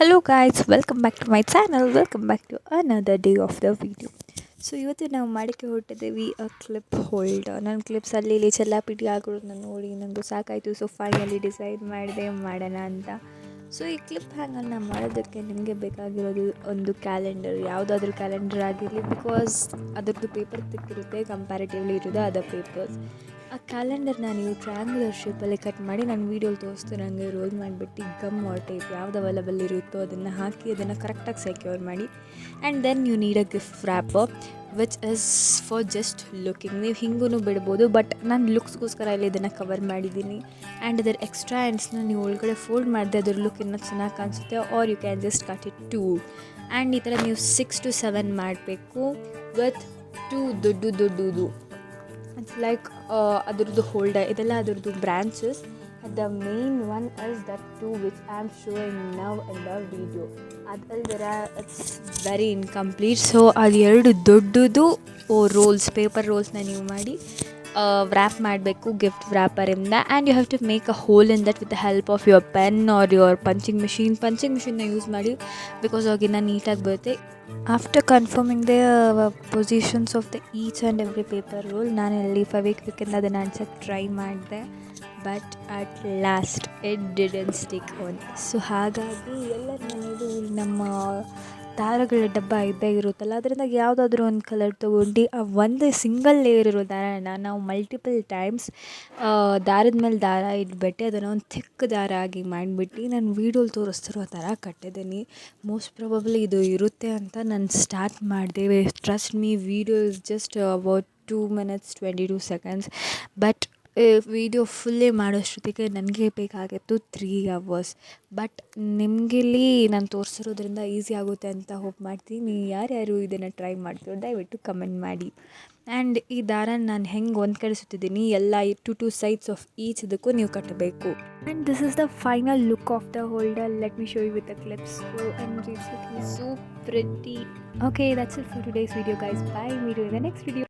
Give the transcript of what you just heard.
Hello guys, welcome back to my channel. Welcome back to another day of the video. So ಇವತ್ತು ನಾವು ಮಾಡೋಕ್ಕೆ ಹೊರಟಿದ್ದೀವಿ clip holder. ನನ್ನ clips ಅಲ್ಲಿ ಇಲ್ಲಿ ಚೆಲ್ಲಾಪಿಟಿ ಹಾಕೋದನ್ನ ನೋಡಿ ನನಗೂ ಸಾಕಾಯಿತು. ಸೊ ಫೈನಲಿ ಡಿಸೈಡ್ ಮಾಡಿದೆ ಮಾಡೋಣ ಅಂತ. ಸೊ ಈ ಕ್ಲಿಪ್ ಹ್ಯಾಂಗನ್ನು ಮಾಡೋದಕ್ಕೆ ನಿಮಗೆ ಬೇಕಾಗಿರೋದು ಒಂದು ಕ್ಯಾಲೆಂಡರ್, ಯಾವುದಾದ್ರೂ ಕ್ಯಾಲೆಂಡರ್ ಆಗಿರಲಿ, ಬಿಕಾಸ್ ಅದರದ್ದು ಪೇಪರ್ ತಿಕ್ಕಿರುತ್ತೆ ಕಂಪ್ಯಾರಿಟಿವ್ಲಿ ಇರೋದು ಅದರ್ ಪೇಪರ್ಸ್. ಆ ಕ್ಯಾಲೆಂಡರ್ನ ನೀವು ಟ್ರ್ಯಾಂಗ್ಯುಲರ್ ಶೇಪಲ್ಲಿ ಕಟ್ ಮಾಡಿ ನಾನು ವೀಡಿಯೋಲಿ ತೋರಿಸ್ತಿರೋಂಗೆ ರೋಲ್ ಮಾಡಿಬಿಟ್ಟು ಗಮ್ ಆರ್ ಟೇಪ್ ಯಾವ್ದು ಅವೈಲಬಲ್ ಇರುತ್ತೋ ಅದನ್ನು ಹಾಕಿ ಅದನ್ನು ಕರೆಕ್ಟಾಗಿ ಸೆಕ್ಯೂರ್ ಮಾಡಿ. And then you need a gift wrapper which is for just looking. ನೀವು ಹಿಂಗೂ ಬಿಡ್ಬೋದು, ಬಟ್ ನಾನು ಲುಕ್ಸ್ಗೋಸ್ಕರ ಇಲ್ಲಿ ಇದನ್ನು ಕವರ್ ಮಾಡಿದ್ದೀನಿ. ಆ್ಯಂಡ್ ಅದರ ಎಕ್ಸ್ಟ್ರಾ ಎಂಡ್ಸ್ನ ನೀವು ಒಳಗಡೆ ಫೋಲ್ಡ್ ಮಾಡಿದೆ ಅದ್ರ ಲುಕ್ ಇನ್ನೂ ಚೆನ್ನಾಗಿ ಕಾಣಿಸುತ್ತೆ. Or you can just cut it too. And ಈ ಥರ ನೀವು 6 to 7 ಮಾಡಬೇಕು ವಿತ್ 2 ದೊಡ್ಡದು. ಇಟ್ಸ್ ಲೈಕ್ ಅದರದ್ದು ಹೋಲ್ಡರ್, ಇದೆಲ್ಲ ಅದರದ್ದು branches. The main one is that to which I am showing now in the video. ಅದಲ್ದಿರ ಇಟ್ಸ್ ವೆರಿ ಇನ್ಕಂಪ್ಲೀಟ್. ಸೊ ಅದು ಎರಡು ದೊಡ್ಡದು ರೋಲ್ಸ್, ಪೇಪರ್ ರೋಲ್ಸ್ನ ನೀವು ಮಾಡಿ ವ್ರ್ಯಾಪ್ ಮಾಡಬೇಕು ಗಿಫ್ಟ್ ವ್ರ್ಯಾಪರಿಂದ. And you have to make a hole in that with the help of your pen or your punching ಮಿಷಿನ್ನ use ಮಾಡಿ, ಬಿಕಾಸ್ ಅವಾಗಿನ್ನ ನೀಟಾಗಿ ಬರುತ್ತೆ. After confirming the positions of the each and every paper roll, ನಾನು ಇಲ್ಲಿ ಫೆವಿಕ್ವಿಕ್ಕಿಂದ ಅದನ್ನು ಅನ್ಸಕ್ಕೆ ಟ್ರೈ ಮಾಡಿದೆ, but at last it didn't stick on. So ಹಾಗಾಗಿ ಎಲ್ಲರ ಮನೆಯದು ನಮ್ಮ ದಾರಗಳ ಡಬ್ಬ ಇದ್ದೇ ಇರುತ್ತಲ್ಲ, ಅದರಿಂದ ಯಾವುದಾದ್ರೂ ಒಂದು ಕಲರ್ ತೊಗೊಂಡು ಆ ಒಂದು ಸಿಂಗಲ್ ಲೇಯರ್ ಇರೋ ದಾರನ ನಾವು ಮಲ್ಟಿಪಲ್ ಟೈಮ್ಸ್ ದಾರದ ಮೇಲೆ ದಾರ ಇಟ್ಬಿಟ್ಟು ಅದನ್ನು ಒಂದು ಥಿಕ್ ದಾರ ಆಗಿ ಮಾಡಿಬಿಟ್ಟು ನಾನು ವೀಡಿಯೋಲಿ ತೋರಿಸ್ತಿರೋ ಥರ ಕಟ್ಟಿದ್ದೀನಿ. ಮೋಸ್ಟ್ ಪ್ರಾಬಬ್ಲಿ ಇದು ಇರುತ್ತೆ ಅಂತ ನಾನು ಸ್ಟಾರ್ಟ್ ಮಾಡಿದೆ. Trust me, video is just about 2 minutes 22 seconds, but video ಫುಲ್ಲೇ ಮಾಡೋಷ್ಟೊತ್ತಿಗೆ ನನಗೆ ಬೇಕಾಗಿತ್ತು 3 hours. ಬಟ್ ನಿಮಗಿಲ್ಲಿ ನಾನು ತೋರಿಸಿರೋದ್ರಿಂದ ಈಸಿ ಆಗುತ್ತೆ ಅಂತ ಹೋಪ್ ಮಾಡ್ತೀನಿ. ಯಾರ್ಯಾರು ಇದನ್ನು ಟ್ರೈ ಮಾಡ್ತೀರೋ ದಯವಿಟ್ಟು ಕಮೆಂಟ್ ಮಾಡಿ. ಆ್ಯಂಡ್ ಈ ದಾರ ನಾನು ಹೆಂಗೆ ಒಂದು ಕಡೆ ಸುತ್ತಿದ್ದೀನಿ, ಎಲ್ಲ 2 sides ಆಫ್ ಈಚ್ ಇದಕ್ಕೂ ನೀವು ಕಟ್ಟಬೇಕು. And this is the final look of the holder. Let me show you with the clips. And it's looking so pretty. Okay, that's it for today's video guys. Bye. Meet you in the next video.